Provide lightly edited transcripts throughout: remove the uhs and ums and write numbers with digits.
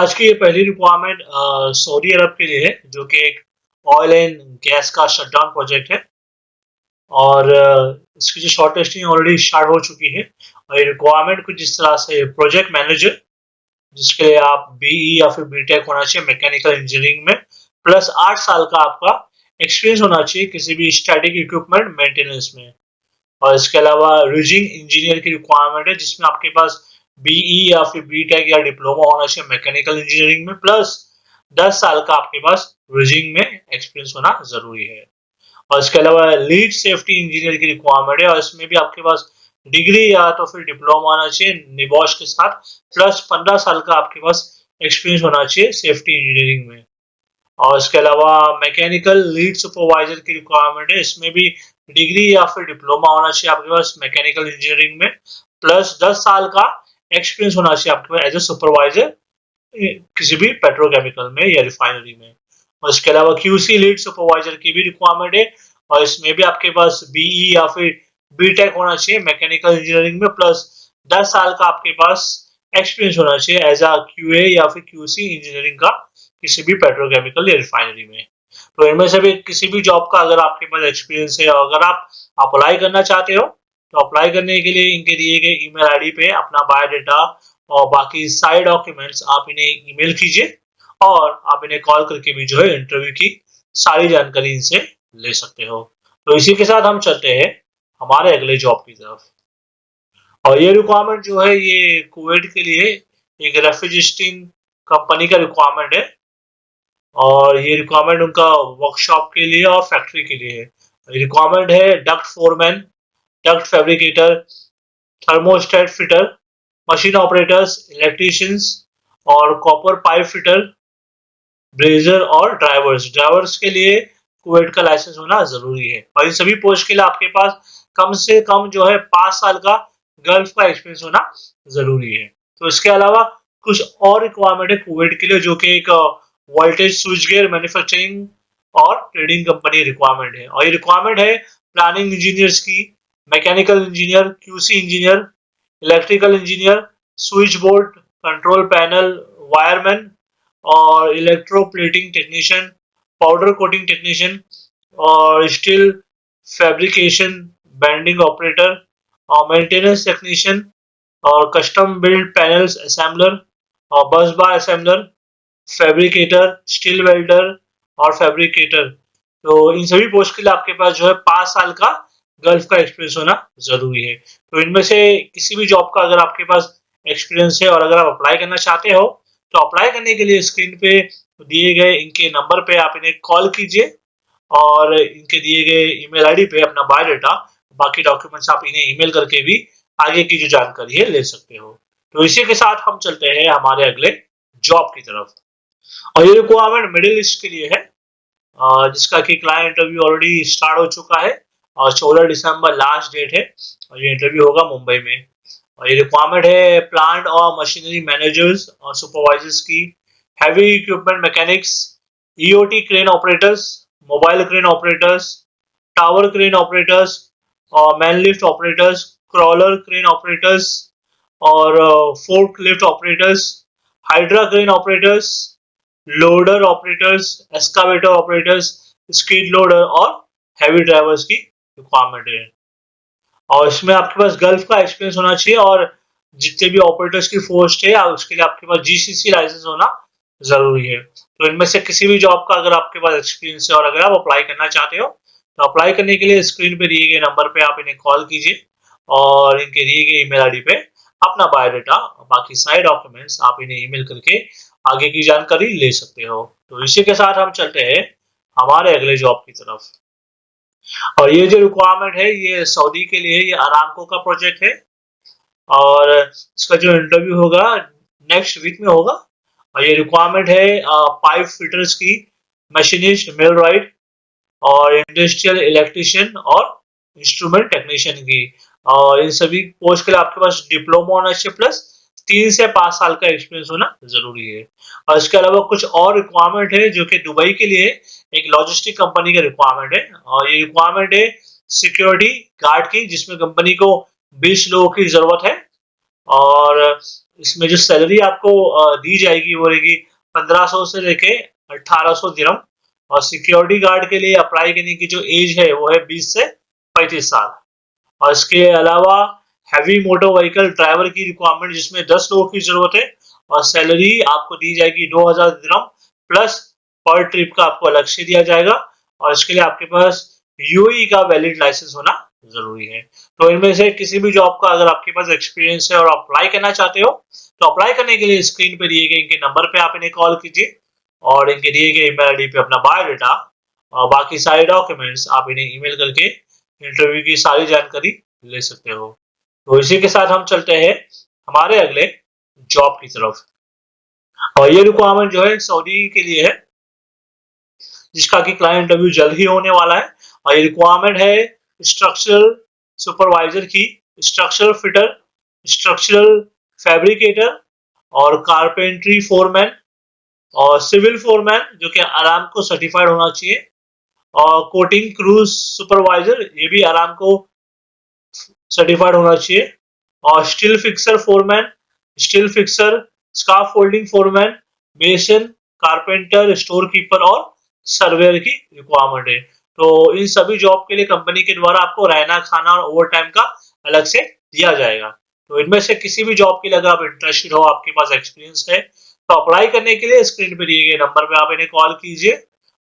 आज की ये पहली रिक्वायरमेंट सऊदी अरब के लिए है, जो कि एक ऑयल एंड गैस का शटडाउन प्रोजेक्ट है। और इसकी जो शॉर्ट लिस्टिंग ऑलरेडी स्टार्ट हो चुकी है। और ये रिक्वायरमेंट कुछ इस तरह से प्रोजेक्ट मैनेजर, जिसके लिए आप बीई या फिर बीटेक होना चाहिए मैकेनिकल इंजीनियरिंग में, प्लस 8 साल का आपका एक्सपीरियंस होना चाहिए किसी भी स्टैटिक इक्विपमेंट मेंटेनेंस में। और इसके अलावा रिजिंग इंजीनियर की रिक्वायरमेंट है, जिसमें आपके पास बीई या फिर बीटेक या डिप्लोमा होना चाहिए मैकेनिकल इंजीनियरिंग में, प्लस 10 साल का आपके पास रिजिंग में एक्सपीरियंस होना जरूरी है। और इसके अलावा लीड सेफ्टी इंजीनियर की रिक्वायरमेंट है, और इसमें भी आपके पास डिग्री या तो फिर डिप्लोमा होना चाहिए निबॉश के साथ, प्लस 15 साल का आपके पास एक्सपीरियंस होना चाहिए सेफ्टी इंजीनियरिंग में। और इसके अलावा मैकेनिकल लीड सुपरवाइजर की रिक्वायरमेंट है, इसमें भी डिग्री या फिर डिप्लोमा होना चाहिए आपके पास मैकेनिकल इंजीनियरिंग में, प्लस 10 साल का एक्सपीरियंस होना चाहिए आपके पास एज ए सुपरवाइजर किसी भी पेट्रोकेमिकल में या रिफाइनरी में। और इसके अलावा क्यूसी लीड सुपरवाइजर की भी रिक्वायरमेंट है, और इसमें भी आपके पास बीई या फिर बीटेक होना चाहिए मैकेनिकल इंजीनियरिंग में, प्लस 10 साल का आपके पास एक्सपीरियंस होना चाहिए एज अ क्यूए या फिर क्यूसी इंजीनियरिंग का किसी भी पेट्रोकेमिकल या रिफाइनरी में। तो इनमें से भी किसी भी जॉब का अगर आपके पास एक्सपीरियंस है और अगर आप अप्लाई करना चाहते हो, तो अप्लाई करने के लिए इनके दिए गए ईमेल आईडी पे अपना बायोडाटा और बाकी सारे डॉक्यूमेंट्स आप इन्हें ईमेल कीजिए, और आप इन्हें कॉल करके भी जो है इंटरव्यू की सारी जानकारी इनसे ले सकते हो। तो इसी के साथ हम चलते हैं हमारे अगले जॉब की तरफ। और ये रिक्वायरमेंट जो है ये कुवैत के लिए एक रेफ्रिजरेटिंग कंपनी का रिक्वायरमेंट है, और ये रिक्वायरमेंट उनका वर्कशॉप के लिए और फैक्ट्री के लिए है। रिक्वायरमेंट है duct foreman, duct fabricator, thermostat fitter, machine operators, electricians और कॉपर पाइप फिटर, ब्रेजर और ड्राइवर्स के लिए कुवैत का लाइसेंस होना जरूरी है। और इन सभी पोस्ट के लिए आपके पास कम से कम जो है 5 साल का गल्फ का एक्सपीरियंस होना जरूरी है। तो इसके अलावा कुछ और रिक्वायरमेंट है कुवैत के लिए, जो कि एक वोल्टेज स्विच गियर मैन्युफैक्चरिंग और ट्रेडिंग कंपनी रिक्वायरमेंट है। और ये रिक्वायरमेंट है प्लानिंग इंजीनियर्स की, mechanical engineer, QC engineer, electrical engineer, switch board, control panel wireman और electroplating technician, powder coating technician और स्टील फैब्रिकेशन बैंडिंग ऑपरेटर और मेंटेनेंस टेक्नीशियन और कस्टम बिल्ड पैनल्स असेंबलर और bus bar assembler, fabricator, steel welder और fabricator. तो इन सभी post के लिए आपके पास जो है 5 साल का गल्फ का एक्सपीरियंस होना जरूरी है। तो इनमें से किसी भी जॉब का अगर आपके पास एक्सपीरियंस है और अगर आप अप्लाई करना चाहते हो, तो अप्लाई करने के लिए स्क्रीन पे दिए गए इनके नंबर पे आप इन्हें कॉल कीजिए, और इनके दिए गए ईमेल आईडी पे अपना बायोडाटा बाकी डॉक्यूमेंट्स आप इन्हें ईमेल करके भी आगे की जो जानकारी है ले सकते हो। तो इसी के साथ हम चलते हैं हमारे अगले जॉब की तरफ। और ये रिक्वायरमेंट मिडिल ईस्ट के लिए है, जिसका कि क्लाइंट इंटरव्यू ऑलरेडी स्टार्ट हो चुका है, और 14 दिसंबर लास्ट डेट है, और ये इंटरव्यू होगा मुंबई में। और ये रिक्वायरमेंट है प्लांट और मशीनरी मैनेजर्स और सुपरवाइजर्स की, heavy equipment mechanics, EOT crane operators, mobile crane operators, tower crane operators और man lift operators, crawler crane operators और fork lift operators, hydra crane operators, loader operators, excavator operators, skid loader और heavy drivers की requirement है। और इसमें आपके पास gulf का experience होना चाहिए, और जितने भी ऑपरेटर्स की पोस्ट है उसके लिए आपके पास जीसीसी लाइसेंस होना जरूरी है। तो इनमें से किसी भी जॉब का अगर आपके पास एक्सपीरियंस है और अगर आप अप्लाई करना चाहते हो, तो अप्लाई करने के लिए स्क्रीन पे दिए गए नंबर पे आप इन्हें कॉल कीजिए, और इनके दिए गए ईमेल आईडी पे अपना बायोडाटा बाकी सारे डॉक्यूमेंट्स आप इन्हें ईमेल करके आगे की जानकारी ले सकते हो। तो इसी के साथ हम चलते हैं हमारे अगले जॉब की तरफ। और ये जो रिक्वायरमेंट है ये सऊदी के लिए, ये अरामको का प्रोजेक्ट है, और इसका जो इंटरव्यू होगा नेक्स्ट वीक में होगा। और ये रिक्वायरमेंट है पाइप फिटर्स की, मशीनिस्ट, मिलराइट और इंडस्ट्रियल इलेक्ट्रिशियन और इंस्ट्रूमेंट टेक्नीशियन की। और इन सभी पोस्ट के लिए आपके पास डिप्लोमा होना चाहिए, प्लस 3 से 5 साल का एक्सपीरियंस होना जरूरी है। और इसके अलावा कुछ और रिक्वायरमेंट है, जो कि दुबई के लिए एक लॉजिस्टिक कंपनी का रिक्वायरमेंट है। और ये रिक्वायरमेंट है सिक्योरिटी गार्ड की, जिसमें कंपनी को 20 लोगों की जरूरत है। और इसमें जो सैलरी आपको दी जाएगी वो रहेगी 1500 से लेके 1800 दिरहम। और सिक्योरिटी गार्ड के लिए अप्लाई करने की जो एज है वो है 20 से 35 साल। और इसके अलावा हैवी मोटर व्हीकल ड्राइवर की रिक्वायरमेंट जिसमें 10 लोगों की जरूरत है। और सैलरी आपको दी जाएगी 2000 दिरहम प्लस पर ट्रिप का आपको अलग से दिया जाएगा। और इसके लिए आपके पास यूएई का वैलिड लाइसेंस होना जरूरी है। तो इनमें से किसी भी जॉब का अगर आपके पास एक्सपीरियंस है और अप्लाई करना चाहते हो तो अप्लाई करने के लिए स्क्रीन पे दिए गए इनके नंबर पे आप इन्हें कॉल कीजिए और इनके दिए गए ईमेल आईडी पे अपना बायोडाटा और बाकी सारे डॉक्यूमेंट्स आप इन्हें ईमेल करके इंटरव्यू की सारी जानकारी ले सकते हो। तो इसी के साथ हम चलते हैं हमारे अगले जॉब की तरफ। और ये रिक्वायरमेंट जो है सऊदी के लिए है जिसका कि क्लाइंट इंटरव्यू जल्द ही होने वाला है। और ये रिक्वायरमेंट है स्ट्रक्चरल सुपरवाइजर की, स्ट्रक्चरल फिटर, स्ट्रक्चरल फैब्रिकेटर और कारपेंट्री फोरमैन और सिविल फोरमैन जो कि अरामको सर्टिफाइड होना चाहिए। और कोटिंग क्रूज सुपरवाइजर ये भी अरामको सर्टिफाइड होना चाहिए। और steel fixer foreman, steel fixer, scarf folding foreman, mason, carpenter, store keeper और सर्वेयर की रिक्वायरमेंट है। तो इन सभी जॉब के लिए कंपनी के द्वारा आपको रहना खाना और ओवर टाइम का अलग से दिया जाएगा। तो इनमें से किसी भी जॉब के लिए अगर आप इंटरेस्टेड हो, आपके पास एक्सपीरियंस है, तो अप्लाई करने के लिए स्क्रीन पे दिए गए नंबर पे आप इन्हें कॉल कीजिए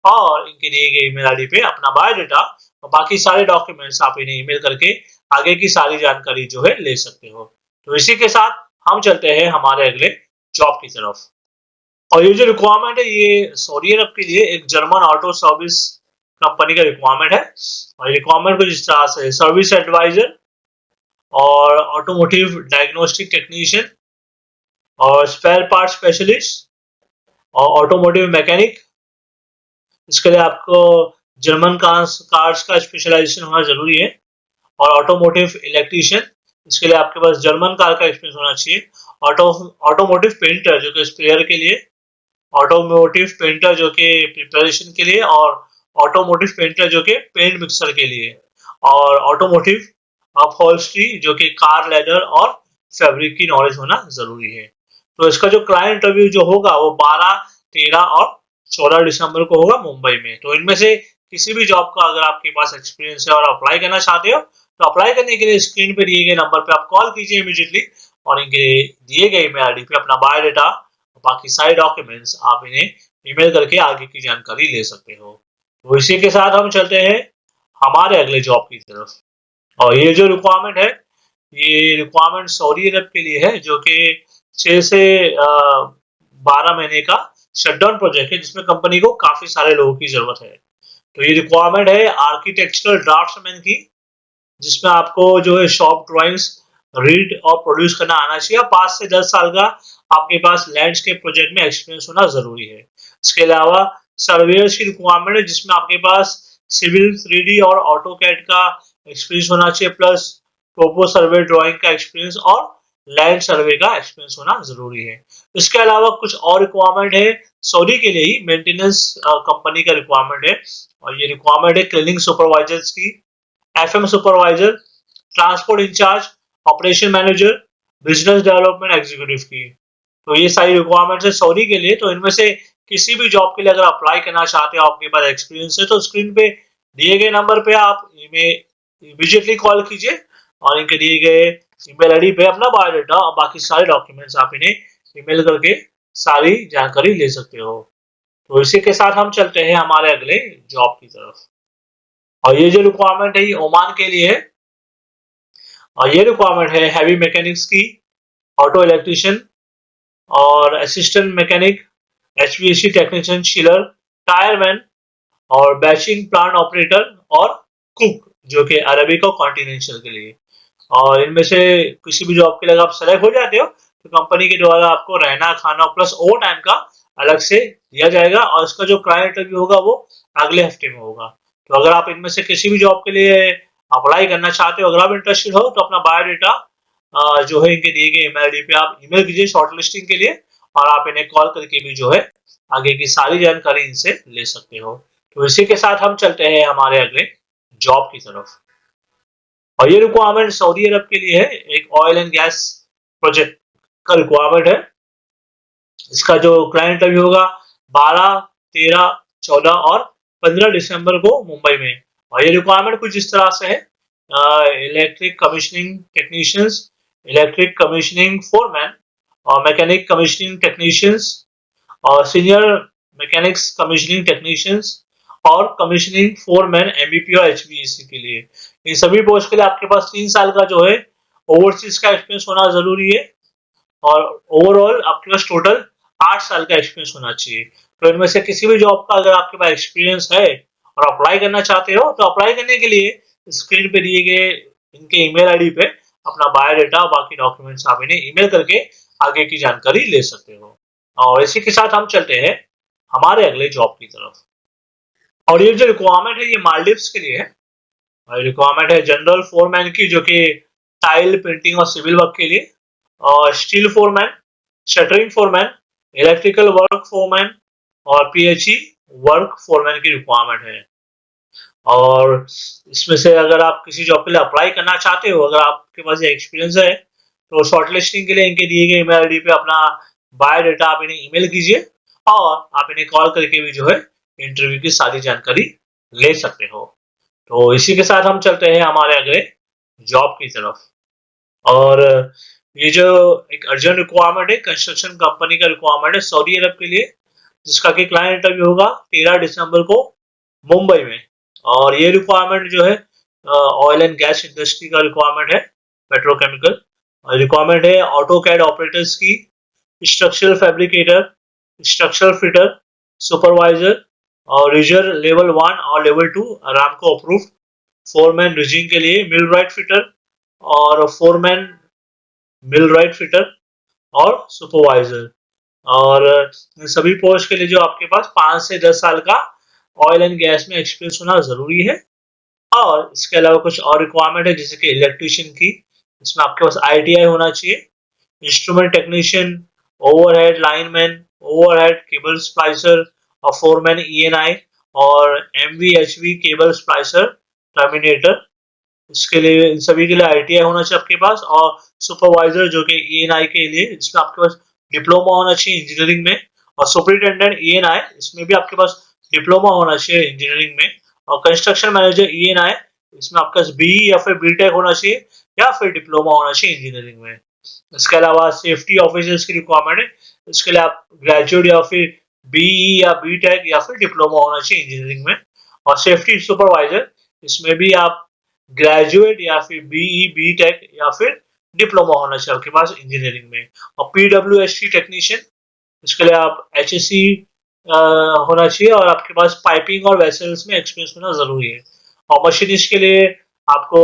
और इनके दिए गए ईमेल आईडी पे अपना बायोडाटा और बाकी सारे डॉक्यूमेंट्स आप इन्हें ईमेल करके आगे की सारी जानकारी जो है ले सकते हो। तो इसी के साथ हम चलते हैं हमारे अगले जॉब की तरफ। और ये जो रिक्वायरमेंट है ये सऊदी अरब के लिए एक जर्मन ऑटो सर्विस कंपनी का रिक्वायरमेंट है। और रिक्वायरमेंट कुछ इस तरह से सर्विस एडवाइजर और ऑटोमोटिव डायग्नोस्टिक टेक्नीशियन और स्पेयर पार्ट स्पेशलिस्ट और ऑटोमोटिव मैकेनिक। इसके लिए आपको जर्मन कार्स का स्पेशलाइजेशन होना जरूरी है। और ऑटोमोटिव इलेक्ट्रीशियन इसके लिए आपके पास जर्मन कार का एक्सपीरियंस होना चाहिए। ऑटोमोटिव पेंटर जो कि स्पेयर के लिए, ऑटोमोटिव पेंटर जो कि प्रिपरेशन के लिए और ऑटोमोटिव पेंटर जो कि पेंट मिक्सर के लिए और ऑटोमोटिव अपहोल्स्ट्री जो कि कार लेदर और फैब्रिक की नॉलेज होना जरूरी है। तो इसका जो क्लाइंट इंटरव्यू जो होगा वो 12, 13 और 14 दिसंबर को होगा मुंबई में। तो इनमें से किसी भी जॉब का अगर आपके पास एक्सपीरियंस है और अप्लाई करना चाहते हो तो अप्लाई करने के लिए स्क्रीन पे दिए गए नंबर पे आप कॉल कीजिए इमीडिएटली और इनके दिए गए ईमेल आईडी पे अपना बायोडाटा और बाकी सारे डॉक्यूमेंट्स आप इन्हें ईमेल करके आगे की जानकारी ले सकते हो। तो इसी के साथ हम चलते हैं हमारे अगले जॉब की तरफ। और ये जो रिक्वायरमेंट है ये रिक्वायरमेंट सऊदी अरब के लिए है जो कि 6 से 12 महीने का शटडाउन प्रोजेक्ट है जिसमें कंपनी को काफी सारे लोगों की जरूरत है। तो ये रिक्वायरमेंट है आर्किटेक्चरल ड्राफ्ट्समैन की जिसमें आपको जो है शॉप ड्राइंग्स रीड और प्रोड्यूस करना आना चाहिए। 5 से 10 साल का आपके पास लैंडस्केप प्रोजेक्ट में एक्सपीरियंस होना जरूरी है। इसके अलावा सर्वेयर्स की रिक्वायरमेंट है जिसमें आपके पास सिविल 3D और ऑटोकैड का एक्सपीरियंस होना चाहिए प्लस टोपो सर्वे ड्राइंग का एक्सपीरियंस और लैंड सर्वे का एक्सपीरियंस होना जरूरी है। इसके अलावा कुछ और रिक्वायरमेंट है सऊदी के लिए ही मेंटेनेंस कंपनी का रिक्वायरमेंट है। और ये रिक्वायरमेंट है क्लीनिंग सुपरवाइजर्स की, FM supervisor, transport incharge, operation manager, business development executive की। तो ये सारी रिक्वायरमेंट्स है सऊदी के लिए। तो इनमें से किसी भी जॉब के लिए अगर अप्लाई करना चाहते हो, आपके पास एक्सपीरियंस है, तो स्क्रीन पे दिए गए नंबर पे आप इमीडिएटली कॉल कीजिए और इनके दिए गए ईमेल आईडी पे अपना बायोडाटा और बाकी सारे डॉक्यूमेंट्स आप इन्हें ईमेल करके सारी जानकारी ले सकते हो। तो इसी के साथ हम चलते हैं हमारे अगले जॉब की तरफ। और ये जो रिक्वायरमेंट है ये ओमान के लिए है। और ये रिक्वायरमेंट है हैवी मैकेनिक्स की, ऑटो इलेक्ट्रिशियन और assistant mechanic, HVAC technician, chiller, tyreman और बैचिंग प्लांट ऑपरेटर और कुक जो कि अरबिक और कॉन्टिनेंटल के लिए। और इनमें से किसी भी जॉब के लिए अगर आप सेलेक्ट हो जाते हो तो कंपनी के द्वारा आपको रहना खाना प्लस ओवर टाइम का अलग से दिया जाएगा। और इसका जो क्लाइंट इंटरव्यू होगा वो अगले हफ्ते में होगा। तो अगर आप इनमें से किसी भी जॉब के लिए अप्लाई करना चाहते हो, अगर आप इंटरेस्टेड हो तो अपना बायोडाटा जो है इनके दिए गए ईमेल आईडी पे आप ईमेल कीजिए शॉर्टलिस्टिंग के लिए और आप इन्हें कॉल करके भी जो है आगे की सारी जानकारी इनसे ले सकते हो। तो इसी के साथ हम चलते हैं हमारे अगले जॉब की तरफ। और ये रिक्वायरमेंट सऊदी अरब के लिए है एक ऑयल एंड गैस प्रोजेक्ट का रिक्वायरमेंट है। इसका जो क्लाइंट इंटरव्यू होगा 12, 13, 14 और 15 दिसंबर को मुंबई में। और ये रिक्वायरमेंट कुछ इस तरह से है, electric commissioning technicians, electric commissioning foreman और मैकेनिक कमीशनिंग टेक्नीशियंस और सीनियर मैकेनिक्स कमीशनिंग टेक्नीशियंस और कमीशनिंग फोरमैन एमबीपी और एचवीएसी के लिए। इन सभी पोस्ट के लिए आपके पास 3 साल का जो है ओवरसीज का एक्सपीरियंस होना जरूरी है और ओवरऑल आपके पास टोटल 8 साल का एक्सपीरियंस होना चाहिए। तो इनमें से किसी भी जॉब का अगर आपके पास एक्सपीरियंस है और अप्लाई करना चाहते हो तो अप्लाई करने के लिए स्क्रीन पे दिए गए इनके ईमेल आईडी पे अपना बायोडाटा और बाकी डॉक्यूमेंट्स आप इन्हें ईमेल करके आगे की जानकारी ले सकते हो। और इसी के साथ हम चलते हैं हमारे अगले जॉब की तरफ। और ये जो रिक्वायरमेंट है ये मालदीव्स के लिए है। और रिक्वायरमेंट है जनरल फोरमैन की, जो कि टाइल पेंटिंग और सिविल वर्क के लिए, और steel foreman, shuttering foreman, electrical work foreman और पीएचई वर्क फोरमैन की रिक्वायरमेंट है। और इसमें से अगर आप किसी जॉब के लिए अप्लाई करना चाहते हो, अगर आपके पास एक्सपीरियंस है, तो शॉर्टलिस्टिंग के लिए इनके दिए गए ईमेल आईडी पे अपना बायोडाटा आप इन्हें ईमेल कीजिए और आप इन्हें कॉल करके भी जो है इंटरव्यू की सारी जानकारी ले सकते हो। तो इसी के साथ हम चलते हैं हमारे अगले जॉब की तरफ। और ये जो एक अर्जेंट रिक्वायरमेंट है, कंस्ट्रक्शन कंपनी का रिक्वायरमेंट है सऊदी अरब के लिए, जिसका कि क्लाइंट इंटरव्यू होगा 13 दिसंबर को मुंबई में। और ये रिक्वायरमेंट जो है ऑयल एंड गैस इंडस्ट्री का रिक्वायरमेंट है, पेट्रोकेमिकल रिक्वायरमेंट है, ऑटो कैड ऑपरेटर्स की, structural fabricator, structural fitter, supervisor और रिजर लेवल 1 और level 2 Aramco approved, foreman rising के लिए मिल राइट फिटर और फोरमैन मिल राइट फिटर और सुपरवाइजर। और इन सभी पोस्ट के लिए जो आपके पास 5 से 10 साल का ऑयल एंड गैस में एक्सपीरियंस होना जरूरी है। और इसके अलावा कुछ और रिक्वायरमेंट है, जैसे कि इलेक्ट्रिशियन की, इसमें आपके पास आईटीआई होना चाहिए, instrument technician, overhead lineman, overhead cable splicer और फोरमैन ईएनआई और एमवीएचवी केबल स्प्लाइसर टर्मिनेटर, इसके लिए इन सभी के लिए आईटीआई होना चाहिए आपके पास। और सुपरवाइजर जो कि ईएनआई के लिए, इसमें आपके पास डिप्लोमा होना चाहिए इंजीनियरिंग में। और सुपरिटेंडेंट ईएनआई, इसमें भी आपके पास डिप्लोमा होना चाहिए इंजीनियरिंग में। और कंस्ट्रक्शन मैनेजर ईएनआई, इसमें आपके पास बीई या फिर बीटेक होना चाहिए या फिर डिप्लोमा होना चाहिए इंजीनियरिंग में। इसके अलावा सेफ्टी ऑफिसर्स की रिक्वायरमेंट है, इसके लिए आप ग्रेजुएट या फिर बीई या बीटेक या फिर डिप्लोमा होना चाहिए इंजीनियरिंग में। और सेफ्टी सुपरवाइजर, इसमें भी आप ग्रेजुएट या फिर बीई बीटेक या फिर डिप्लोमा होना चाहिए आपके पास इंजीनियरिंग में। और पीडब्ल्यूएसटी टेक्नीशियन, इसके लिए आप एचएससी होना चाहिए और आपके पास पाइपिंग और वेसल्स में एक्सपीरियंस होना जरूरी है। और मशीनिस्ट के लिए आपको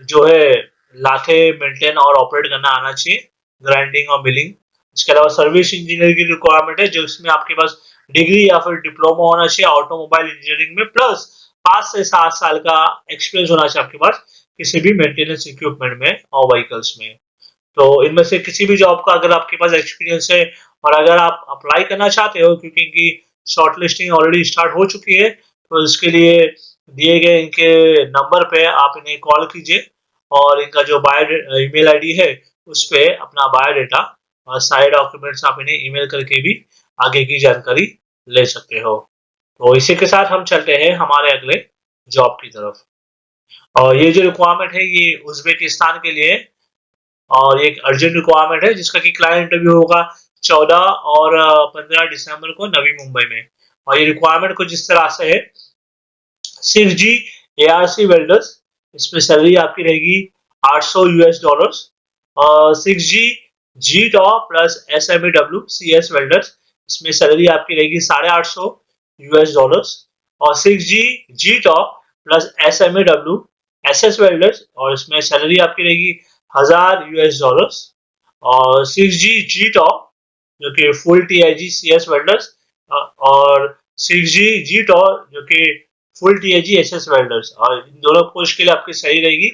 जो है लाथे मेंटेन और ऑपरेट करना आना चाहिए, ग्राइंडिंग और मिलिंग। इसके अलावा सर्विस इंजीनियर की रिक्वायरमेंट है, जिसमें आपके पास डिग्री या फिर डिप्लोमा होना चाहिए ऑटोमोबाइल इंजीनियरिंग में, प्लस 5 से 7 साल का एक्सपीरियंस होना चाहिए आपके पास किसी भी मेंटेनेंस इक्विपमेंट में और व्हीकल्स में। तो इनमें से किसी भी जॉब का अगर आपके पास एक्सपीरियंस है और अगर आप अप्लाई करना चाहते हो, क्योंकि इनकी शॉर्ट लिस्टिंग ऑलरेडी स्टार्ट हो चुकी है, तो इसके लिए दिए गए इनके नंबर पे आप इन्हें कॉल कीजिए और इनका जो बायो ईमेल आईडी है उस पर अपना बायोडाटा और सारे डॉक्यूमेंट्स आप इन्हें ईमेल करके भी आगे की जानकारी ले सकते हो। तो इसी के साथ हम चलते हैं हमारे अगले जॉब की तरफ। और ये जो रिक्वायरमेंट है ये उज्बेकिस्तान के लिए, और एक अर्जेंट रिक्वायरमेंट है, जिसका कि क्लाइंट इंटरव्यू होगा 14 और 15 दिसंबर को नवी मुंबई में। और ये रिक्वायरमेंट कुछ इस तरह से है, 6G ARC वेल्डर्स, इसमें सैलरी आपकी रहेगी $800 और 6G G-Top plus SMEW CS welders, इसमें सैलरी आपकी रहेगी $850 और 6G G-Top plus SMEW SS welders, और इसमें सैलरी आपकी रहेगी $1000 और 6G G-Top जो कि फुल TIG CS वेल्डर्स और 6G G-Top जो कि फुल TIG SS वेल्डर्स, और इन दोनों पोस्ट के लिए आपकी सैलरी रहेगी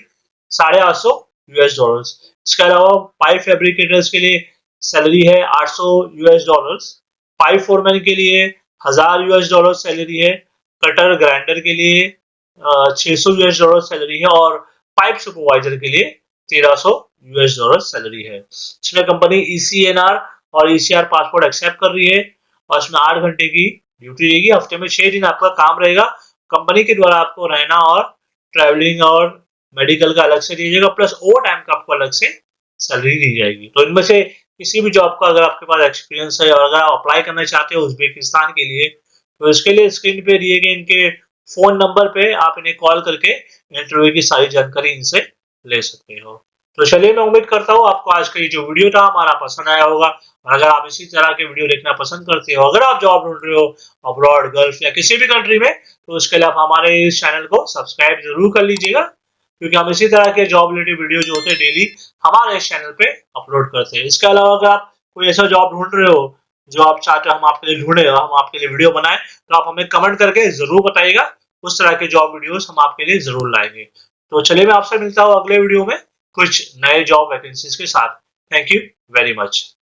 $850। इसके अलावा पाइप फैब्रिकेटर्स के लिए सैलरी है $800, पाइप फोरमैन के लिए $1000 सैलरी है, कटर ग्राइंडर के लिए $600 सैलरी है और पाइप सुपरवाइजर के लिए $1300 यूएस डॉलर सैलरी है। इसमें कंपनी ECNR और ECR पासपोर्ट एक्सेप्ट कर रही है और इसमें 8 घंटे की ड्यूटी रहेगी। हफ्ते में 6 दिन आपका काम रहेगा। कंपनी के द्वारा आपको रहना और ट्रैवलिंग और मेडिकल का अलग से दिया जाएगा, प्लस ओवर टाइम का आपको अलग से सैलरी दी जाएगी। तो इनमें से किसी भी जॉब का अगर आपके पास एक्सपीरियंस है और अगर आप अप्लाई करना चाहते हो उज्बेकिस्तान के लिए, तो इसके लिए स्क्रीन पे दिए गए इनके फोन नंबर पे आप इन्हें कॉल करके इंटरव्यू की सारी जानकारी इनसे ले सकते हो। तो चलिए, मैं उम्मीद करता हूँ आपको आज का ये जो वीडियो था हमारा पसंद आया होगा। और अगर आप इसी तरह के वीडियो देखना पसंद करते हो, अगर आप जॉब ढूंढ रहे हो अब्रॉड, गल्फ या किसी भी कंट्री में, तो उसके लिए आप हमारे इस चैनल को सब्सक्राइब जरूर कर लीजिएगा, क्योंकि हम इसी तरह के जॉब रिलेटेड वीडियो जो होते हैं डेली हमारे इस चैनल पे अपलोड करते हैं। इसके अलावा अगर आप कोई ऐसा जॉब ढूंढ रहे हो जो आप चाहते हो हम आपके लिए ढूंढे और हम आपके लिए वीडियो बनाए, तो आप हमें कमेंट करके जरूर बताइएगा। उस तरह के जॉब वीडियोस हम आपके लिए जरूर लाएंगे। तो चलिए, मैं आपसे मिलता हूँ अगले वीडियो में कुछ नए जॉब वैकेंसीज के साथ। Thank you very much.